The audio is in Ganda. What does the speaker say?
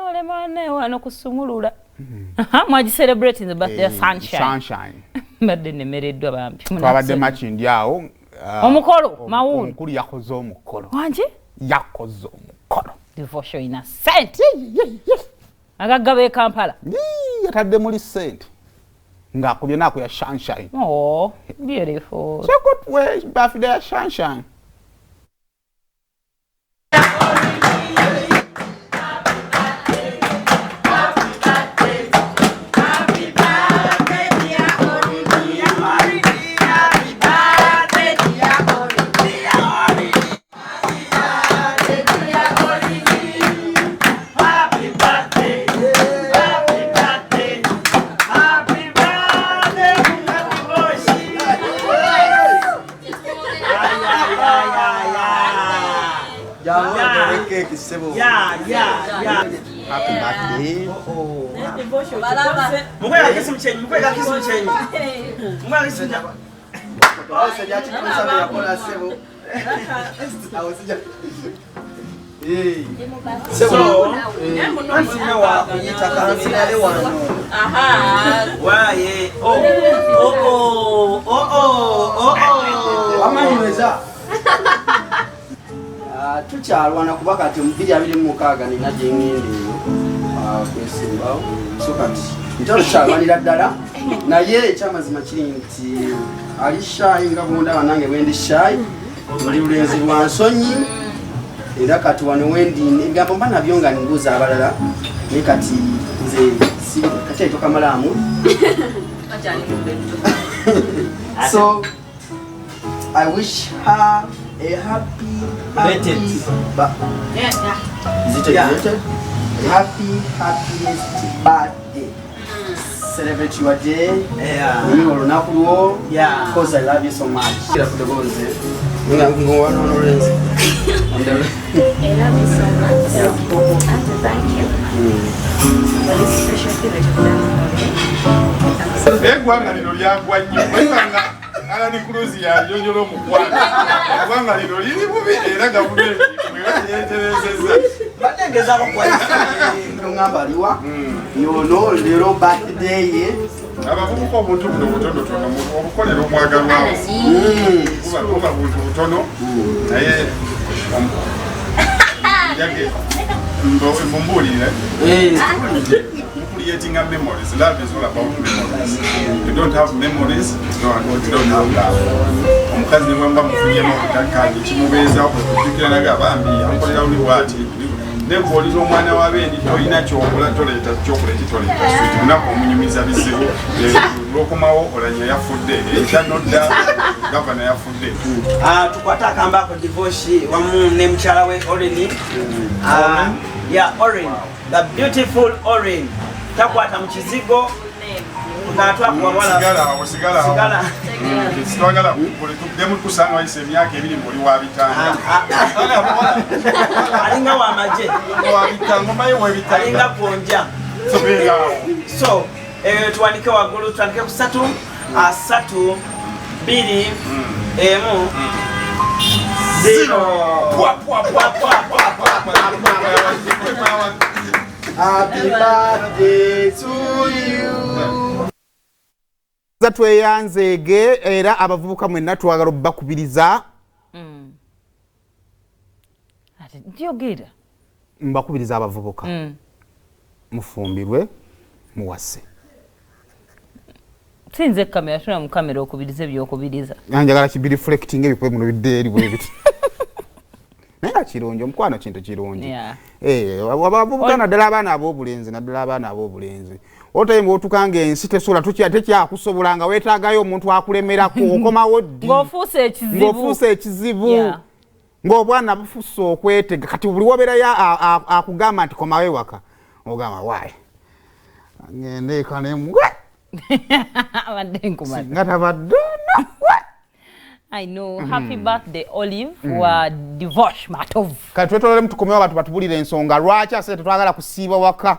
Ole mane wano kusumulula. Mwaji celebrating the birthday of sunshine. Mbadde nemereddwa bambi. Twabadde makindi awo. Omukolo mawulu. Omukulu yakoze omukolo. Wanje? Yakoze omukolo. Devosh ina sente. Agaggabe Kampala. Yatadde muri sente. Ngakubye nako ya sunshine. Oh, beautiful. So good way birthday ya sunshine. Yeah. Happy birthday. Mukwega kisu mchenyi. Mukwega kisu mchenyi. So, tukyalwana kuba kati 2026 nina gyengende kwesimbawo so kati ntalukyalwanira ddala naye ekyamazima kiri nti ali shayi nga bundaba nange bwendi shayi ndi lulenzi lwa nsonyi era kati wano wendi ebigambo mba nabyo nga nimbuuza abalala naye kati nze kati aito kamalaamu so I wish her a happy happiest birthday. Celebrate your day. Because I love you so much. I love you so much. And to thank you for this special thing that you've done for me. Ala ni cruise ya yonyolo mukwana. Kwanga lino lili bubi era gavumenti mweyeterezeza. Batengeza kwa ngamba liwa. Yono lero birthday. Abavubuka omuntu butono tono obukolera omwagalwa. Kuba buntu butono naye yake mbumbulire. Creating a memories. Love is all about memories. If you don't have memories, you don't have love. Mukazi ni mwamba mfunye mwatakani chimubeza okukira naga bambi akolera uli wati neboli zo mwana wabendi toyina kyokola toleta chocolate toleta sweet unako munyumiza bizibu lokomawo olanya yafudde ekyanodda gavana yafudde tukwata akamba ko Devosh wamu ne mchala we Oren Oren, the beautiful Oren. Takwata mchizigo ngatwa kwa wala sigala sigala kule tudemu kusanga wayise myaka ebiri muri wabitanga alinga wa maje wabitanga maye wabitanga alinga kuonja so tuandike wagulu tuandike kusatu asatu 2 emu 0 Happy birthday to you. Zatweyanzege era abavubuka mwenna twagala bakubiriza. Ati ndiogera. Mbakubiriza abavubuka. Mufumbirwe muwase. Sinze kamera tuna mu kamera okubiriza byokubiriza. Njagala kibi reflecting ebikwe muno bidde bwe biti. Nenga kironjo mukwana kintu kironjo. Abavubuka naddala abaana ab'obulenzi otayimba otukanga ensi tesula tekya kusobola nga weetaagayo omuntu akulemerako okomawo ddi ng'ofuuse ekizibu ng'obwana bufuuse okwetega kati buli wobeerayo akugamba nti komawo ewaka ogamba waayi ngende eka nemwe nga tabaddona I know. Happy birthday, Olive. Wa Devosh Matov. Kati twetolere mutukomewo abantu batubulira ensonga lwaki ase tetwagala kusiiba waka.